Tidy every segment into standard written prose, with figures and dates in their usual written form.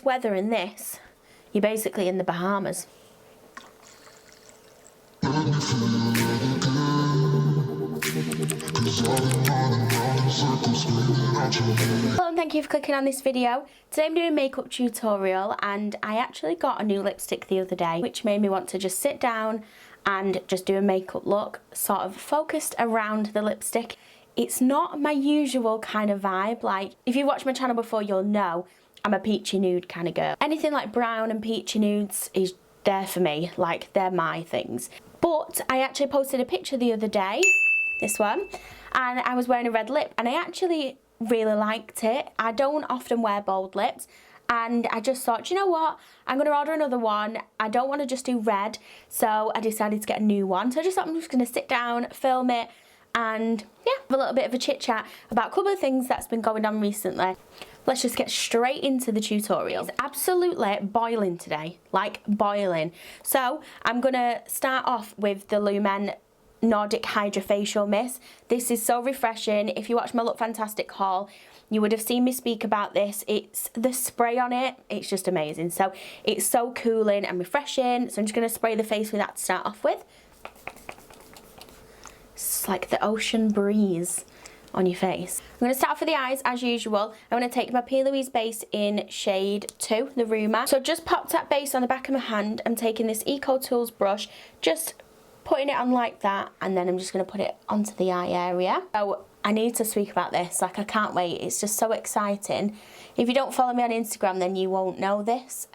weather in this, you're basically in the Bahamas. Hello and thank you for clicking on this video. Today I'm doing a makeup tutorial, and I actually got a new lipstick the other day, which made me want to just sit down and just do a makeup look, sort of focused around the lipstick. It's not my usual kind of vibe. Like, if you've watched my channel before, you'll know I'm a peachy nude kind of girl. Anything like brown and peachy nudes is there for me, like they're my things. But I actually posted a picture the other day, this one, and I was wearing a red lip, and I actually really liked it. I don't often wear bold lips, and I just thought, you know what, I'm going to order another one. I don't want to just do red, so I decided to get a new one. So I just thought I'm just going to sit down, film it, and yeah, have a little bit of a chit chat about a couple of things that's been going on recently. Let's just get straight into the tutorial. It's absolutely boiling today, like boiling. So I'm gonna start off with the Lumen Nordic Hydra Facial Mist. This is so refreshing. If you watch my Look Fantastic haul, you would have seen me speak about this. It's the spray on it, it's just amazing. So it's so cooling and refreshing. So I'm just gonna spray the face with that to start off with. It's like the ocean breeze on your face. I'm going to start off with the eyes as usual. I'm going to take my P. Louise base in shade 2, the Rumour. So just popped that base on the back of my hand. I'm taking this Eco Tools brush, just putting it on like that, and then I'm just going to put it onto the eye area. So I need to speak about this, like I can't wait. It's just so exciting. If you don't follow me on Instagram, then you won't know this.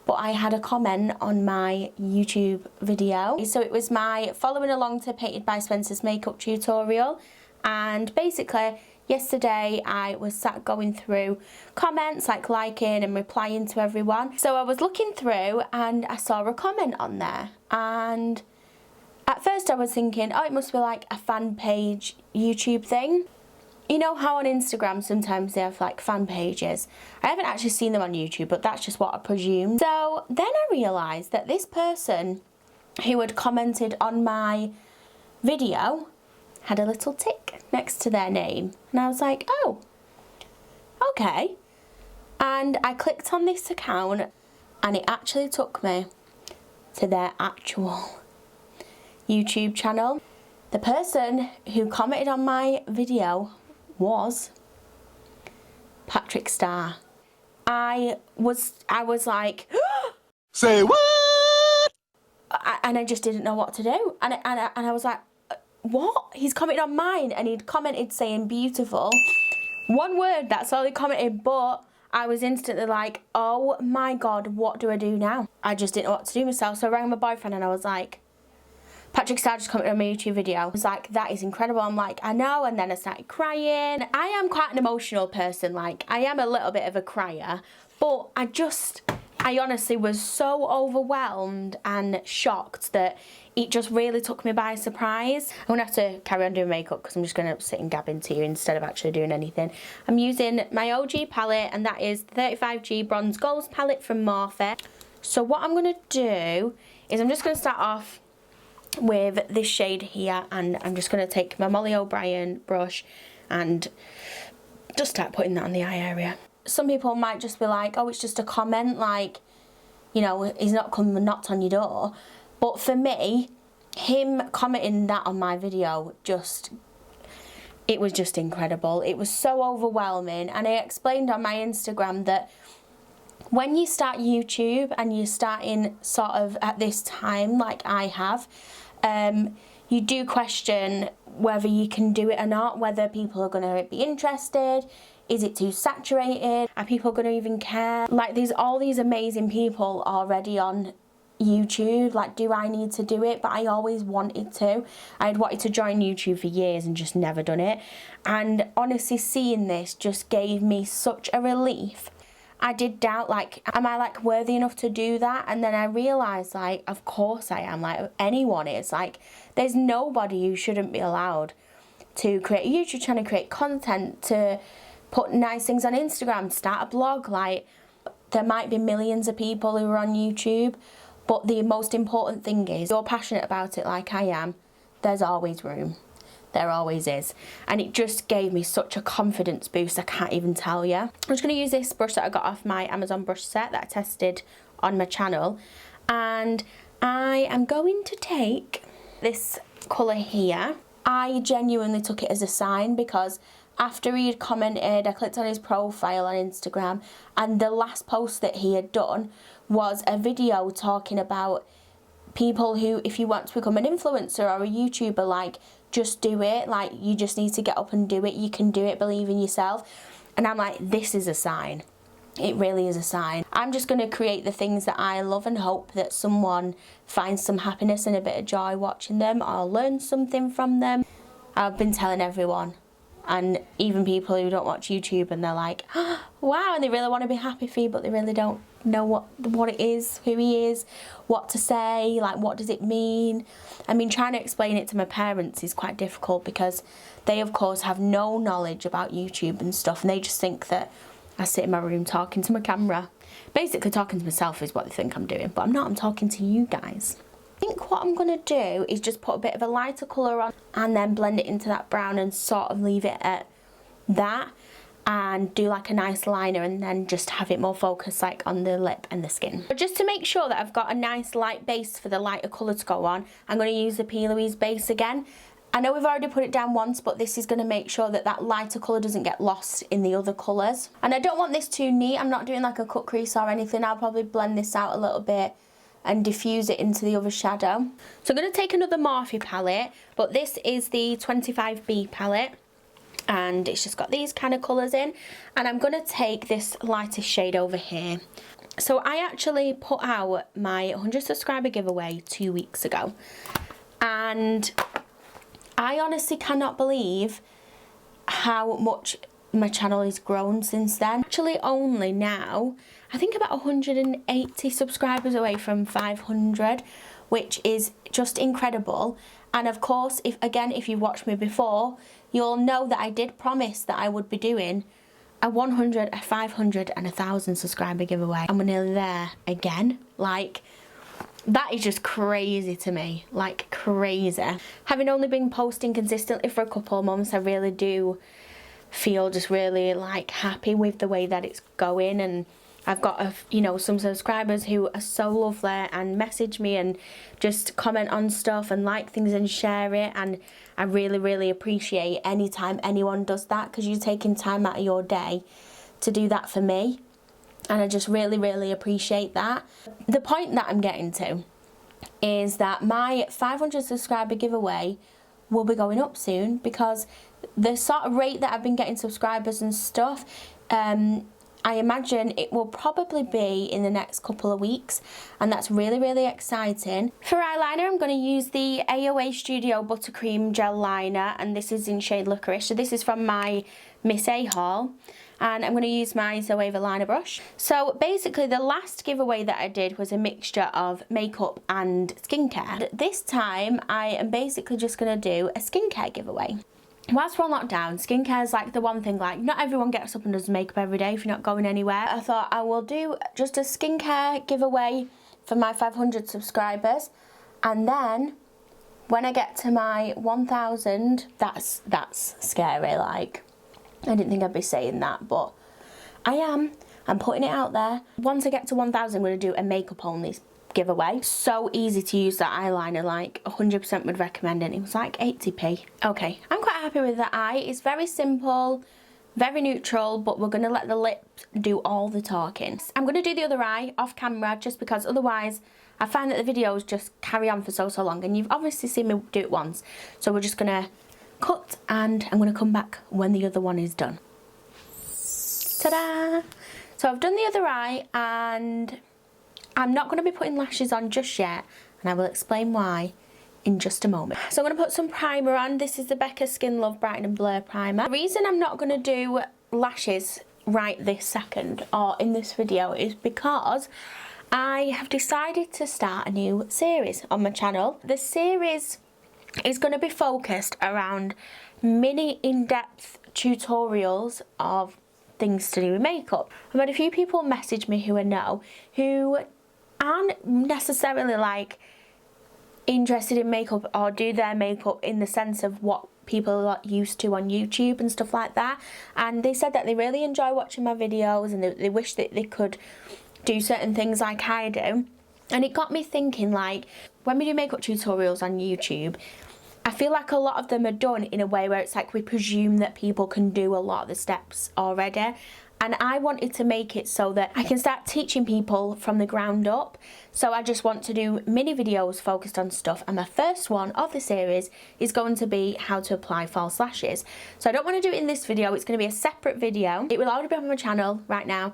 But I had a comment on my YouTube video. So it was my following along to Painted by Spencer's makeup tutorial. And basically, yesterday I was sat going through comments, like liking and replying to everyone. So I was looking through and I saw a comment on there. And at first I was thinking, oh, it must be like a fan page YouTube thing. You know how on Instagram sometimes they have like fan pages? I haven't actually seen them on YouTube, but that's just what I presumed. So then I realised that this person who had commented on my video had a little tick next to their name. And I was like, oh, okay. And I clicked on this account and it actually took me to their actual YouTube channel. The person who commented on my video was Patrick Starr. I was like, say what? And I just didn't know what to do. And I was like, what? He's commented on mine, and he'd commented saying beautiful. One word, that's all he commented, but I was instantly like, oh my God, what do I do now? I just didn't know what to do myself. So I rang my boyfriend and I was like, Patrick Starr just commented on my YouTube video. I was like, that is incredible. I'm like, I know. And then I started crying. I am quite an emotional person. Like, I am a little bit of a crier. But I honestly was so overwhelmed and shocked that it just really took me by surprise. I'm going to have to carry on doing makeup because I'm just going to sit and gab into you instead of actually doing anything. I'm using my OG palette, and that is the 35G Bronze Goals palette from Morphe. So what I'm going to do is I'm just going to start off with this shade here, and I'm just going to take my Molly O'Brien brush and just start putting that on the eye area. Some people might just be like, oh, it's just a comment, like, you know, he's not come and knocked on your door. But for me, him commenting that on my video, it was just incredible. It was so overwhelming. And I explained on my Instagram that when you start YouTube and you're starting sort of at this time like I have, you do question whether you can do it or not, whether people are going to be interested. Is it too saturated? Are people going to even care? Like, there's all these amazing people already on YouTube. Like, do I need to do it? But I always wanted to. I'd wanted to join YouTube for years and just never done it. And honestly, seeing this just gave me such a relief. I did doubt, like, am I like worthy enough to do that? And then I realised, like, of course I am. Like, anyone is. Like, there's nobody who shouldn't be allowed to create a YouTube channel, create content, to put nice things on Instagram, start a blog. Like, there might be millions of people who are on YouTube, but the most important thing is, you're passionate about it like I am, there's always room. There always is. And it just gave me such a confidence boost, I can't even tell you. I'm just going to use this brush that I got off my Amazon brush set that I tested on my channel. And I am going to take this colour here. I genuinely took it as a sign, because after he had commented, I clicked on his profile on Instagram, and the last post that he had done was a video talking about people who, if you want to become an influencer or a YouTuber, like, just do it. Like, you just need to get up and do it. You can do it. Believe in yourself. And I'm like, this is a sign. It really is a sign. I'm just going to create the things that I love and hope that someone finds some happiness and a bit of joy watching them, or learn something from them. I've been telling everyone, and even people who don't watch YouTube, and they're like, oh, wow, and they really want to be happy for you, but they really don't know what it is, who he is, what to say, like, what does it mean. I mean, trying to explain it to my parents is quite difficult, because they of course have no knowledge about YouTube and stuff, and they just think that I sit in my room talking to my camera. Basically talking to myself is what they think I'm doing, but I'm not. I'm talking to you guys. I think what I'm going to do is just put a bit of a lighter colour on and then blend it into that brown and sort of leave it at that, and do like a nice liner, and then just have it more focused like on the lip and the skin. But just to make sure that I've got a nice light base for the lighter colour to go on, I'm going to use the P. Louise base again. I know we've already put it down once, but this is going to make sure that that lighter colour doesn't get lost in the other colours. And I don't want this too neat. I'm not doing like a cut crease or anything. I'll probably blend this out a little bit and diffuse it into the other shadow. So I'm going to take another Morphe palette, but this is the 25B palette, and it's just got these kind of colours in. And I'm going to take this lightest shade over here. So I actually put out my 100 subscriber giveaway 2 weeks ago, and I honestly cannot believe how much my channel has grown since then. Actually only now, I think about 180 subscribers away from 500, which is just incredible. And of course, if you've watched me before, you'll know that I did promise that I would be doing a 100, a 500 and 1,000 subscriber giveaway. And we're nearly there again. Like, that is just crazy to me, like crazy. Having only been posting consistently for a couple of months, I really do feel just really like happy with the way that it's going. And I've got some subscribers who are so lovely and message me and just comment on stuff and like things and share it, and I really appreciate any time anyone does that, because you're taking time out of your day to do that for me. And I just really appreciate that. The point that I'm getting to is that my 500 subscriber giveaway will be going up soon, because the sort of rate that I've been getting subscribers and stuff, I imagine it will probably be in the next couple of weeks, and that's really exciting. For eyeliner, I'm going to use the AOA Studio Buttercream Gel Liner, and this is in shade Licorice. So this is from my Miss A haul. And I'm going to use my Zoeva liner brush. So basically the last giveaway that I did was a mixture of makeup and skincare. This time I am basically just going to do a skincare giveaway. Whilst we're on lockdown, skincare is like the one thing, like not everyone gets up and does makeup every day if you're not going anywhere. I thought I will do just a skincare giveaway for my 500 subscribers, and then when I get to my 1,000, that's scary, like. I didn't think I'd be saying that, but I am. I'm putting it out there. Once I get to 1,000, I'm going to do a makeup only giveaway. So easy to use that eyeliner, like 100% would recommend it. It was like 80p. Okay, I'm quite happy with the eye. It's very simple, very neutral, but we're going to let the lips do all the talking. I'm going to do the other eye off camera, just because otherwise I find that the videos just carry on for so long, and you've obviously seen me do it once. So we're just going to cut, and I'm going to come back when the other one is done. Ta-da! So I've done the other eye, and I'm not going to be putting lashes on just yet, and I will explain why in just a moment. So I'm going to put some primer on. This is the Becca Skin Love Brighten and Blur Primer. The reason I'm not going to do lashes right this second or in this video is because I have decided to start a new series on my channel. The series is going to be focused around mini in-depth tutorials of things to do with makeup. I've had a few people message me who I know who aren't necessarily like interested in makeup or do their makeup in the sense of what people are a lot used to on YouTube and stuff like that. And they said that they really enjoy watching my videos, and they wish that they could do certain things like I do. And it got me thinking, like, when we do makeup tutorials on YouTube, I feel like a lot of them are done in a way where it's like we presume that people can do a lot of the steps already. And I wanted to make it so that I can start teaching people from the ground up. So I just want to do mini videos focused on stuff. And my first one of the series is going to be how to apply false lashes. So I don't want to do it in this video. It's going to be a separate video. It will already be on my channel right now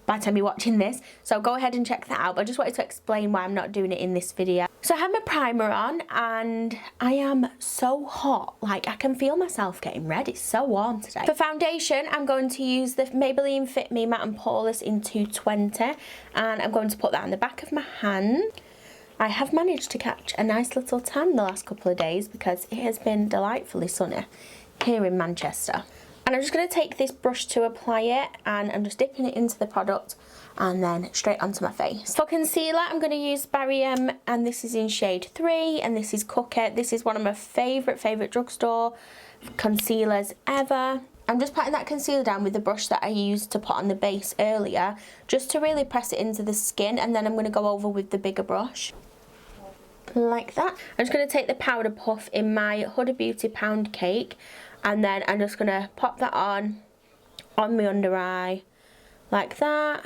by the time you're watching this, so go ahead and check that out. But I just wanted to explain why I'm not doing it in this video. So I have my primer on, and I am so hot, like I can feel myself getting red. It's so warm today. For foundation, I'm going to use the Maybelline Fit Me Matte and Poreless in 220, and I'm going to put that on the back of my hand. I have managed to catch a nice little tan the last couple of days because it has been delightfully sunny here in Manchester. And I'm just going to take this brush to apply it, and I'm just dipping it into the product and then straight onto my face. For concealer, I'm going to use Barium, and this is in shade 3, and this is Cookie. This is one of my favourite drugstore concealers ever. I'm just patting that concealer down with the brush that I used to put on the base earlier, just to really press it into the skin, and then I'm going to go over with the bigger brush. Like that. I'm just going to take the powder puff in my Huda Beauty Pound Cake, and then I'm just going to pop that on my under eye, like that.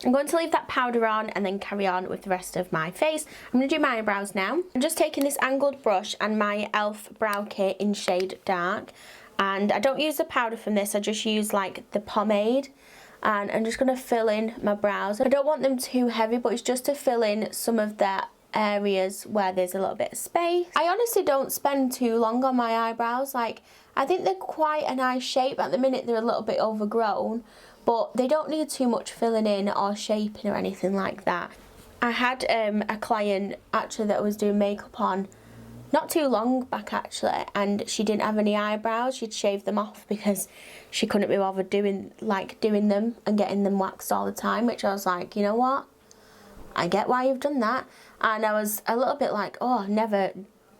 I'm going to leave that powder on and then carry on with the rest of my face. I'm going to do my eyebrows now. I'm just taking this angled brush and my e.l.f. brow kit in shade Dark, and I don't use the powder from this, I just use like the pomade, and I'm just going to fill in my brows. I don't want them too heavy, but it's just to fill in some of that areas where there's a little bit of space. I honestly don't spend too long on my eyebrows. Like, I think they're quite a nice shape. At the minute they're a little bit overgrown, but they don't need too much filling in or shaping or anything like that. I had a client actually that I was doing makeup on not too long back actually, and she didn't have any eyebrows. She'd shaved them off because she couldn't be bothered doing them and getting them waxed all the time, which I was like, you know what? I get why you've done that. And I was a little bit like, oh, I've never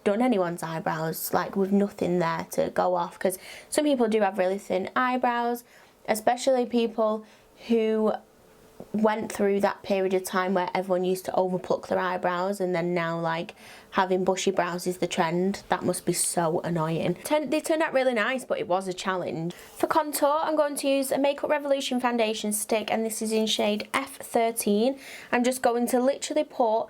done anyone's eyebrows like with nothing there to go off, because some people do have really thin eyebrows, especially people who went through that period of time where everyone used to overpluck their eyebrows, and then now like having bushy brows is the trend. That must be so annoying. They turned out really nice, but it was a challenge. For contour, I'm going to use a Makeup Revolution foundation stick, and this is in shade F13. I'm just going to literally put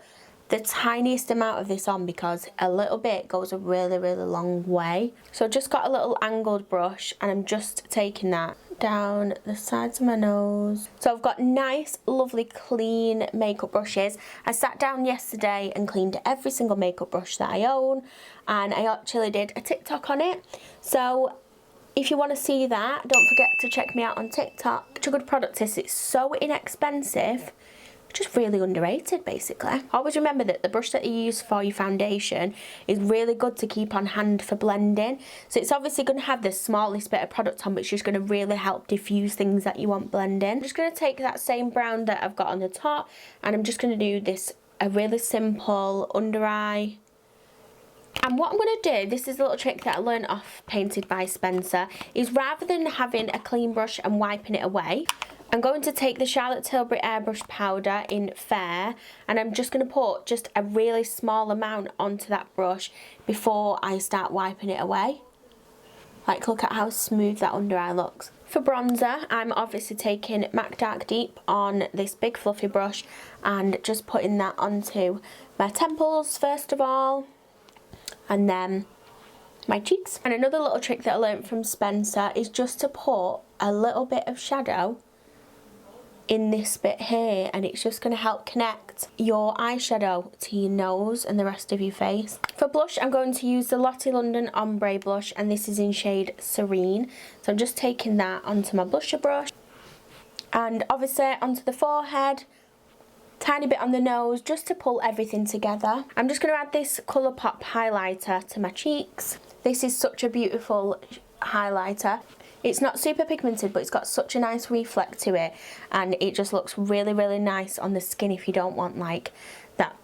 the tiniest amount of this on because a little bit goes a really long way. So I've just got a little angled brush, and I'm just taking that down the sides of my nose. So I've got nice, lovely, clean makeup brushes. I sat down yesterday and cleaned every single makeup brush that I own, and I actually did a TikTok on it. So if you want to see that, don't forget to check me out on TikTok. Such a good product is, it's so inexpensive, just really underrated basically. Always remember that the brush that you use for your foundation is really good to keep on hand for blending. So it's obviously going to have the smallest bit of product on, but it's just going to really help diffuse things that you want blending. I'm just going to take that same brown that I've got on the top, and I'm just going to do this, a really simple under eye. And what I'm going to do, this is a little trick that I learned off Painted by Spencer, is rather than having a clean brush and wiping it away, I'm going to take the Charlotte Tilbury Airbrush Powder in Fair, and I'm just going to put just a really small amount onto that brush before I start wiping it away. Like, look at how smooth that under eye looks. For bronzer, I'm obviously taking MAC Dark Deep on this big fluffy brush and just putting that onto my temples first of all, and then my cheeks. And another little trick that I learned from Spencer is just to put a little bit of shadow in this bit here, and it's just going to help connect your eyeshadow to your nose and the rest of your face. For blush, I'm going to use the Lottie London Ombre Blush, and this is in shade Serene. So I'm just taking that onto my blusher brush, and obviously onto the forehead, tiny bit on the nose, just to pull everything together. I'm just going to add this Colourpop highlighter to my cheeks. This is such a beautiful highlighter. It's not super pigmented, but it's got such a nice reflect to it, and it just looks really nice on the skin if you don't want like that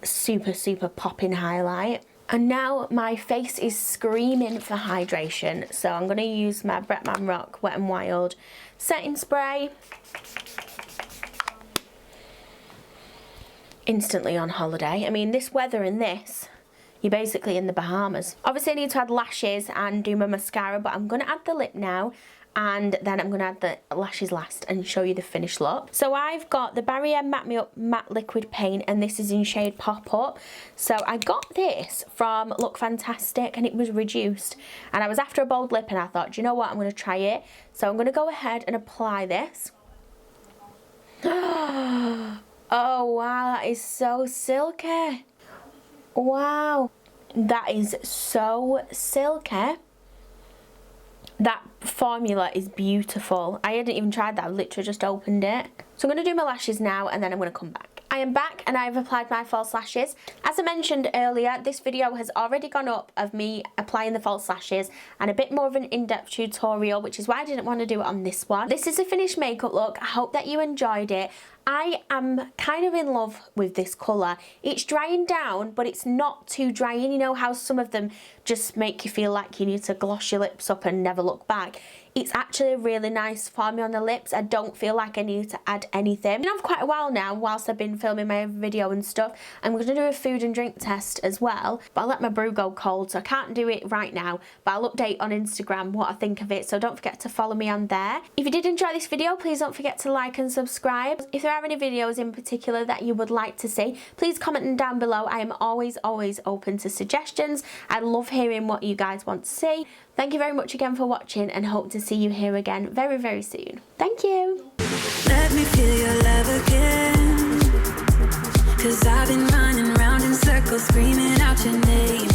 super popping highlight. And now my face is screaming for hydration, so I'm going to use my Bretman Rock Wet n Wild setting spray. Instantly on holiday. I mean, this weather and this, you're basically in the Bahamas. Obviously I need to add lashes and do my mascara, but I'm going to add the lip now, and then I'm going to add the lashes last and show you the finished look. So I've got the Barrier Matte Me Up Matte Liquid Paint, and this is in shade Pop Up. So I got this from Look Fantastic, and it was reduced, and I was after a bold lip, and I thought, do you know what, I'm going to try it. So I'm going to go ahead and apply this. Oh wow, that is so silky. Wow, that is so silky. That formula is beautiful. I hadn't even tried that, I've literally just opened it. So I'm going to do my lashes now, and then I'm going to come back. I am back and I've applied my false lashes. As I mentioned earlier, this video has already gone up of me applying the false lashes and a bit more of an in-depth tutorial, which is why I didn't want to do it on this one. This is a finished makeup look. I hope that you enjoyed it. I am kind of in love with this colour. It's drying down, but it's not too drying. You know how some of them just make you feel like you need to gloss your lips up and never look back. It's actually really nice for me on the lips. I don't feel like I need to add anything. I've been on for quite a while now, whilst I've been filming my video and stuff. I'm going to do a food and drink test as well, but I'll let my brew go cold, so I can't do it right now, but I'll update on Instagram what I think of it, so don't forget to follow me on there. If you did enjoy this video, please don't forget to like and subscribe. If there are any videos in particular that you would like to see, please comment them down below. I am always open to suggestions. I love hearing what you guys want to see. Thank you very much again for watching, and hope to see you here again very soon. Thank you. Let me feel your love again, 'cause I've been running round in circles screaming out your name.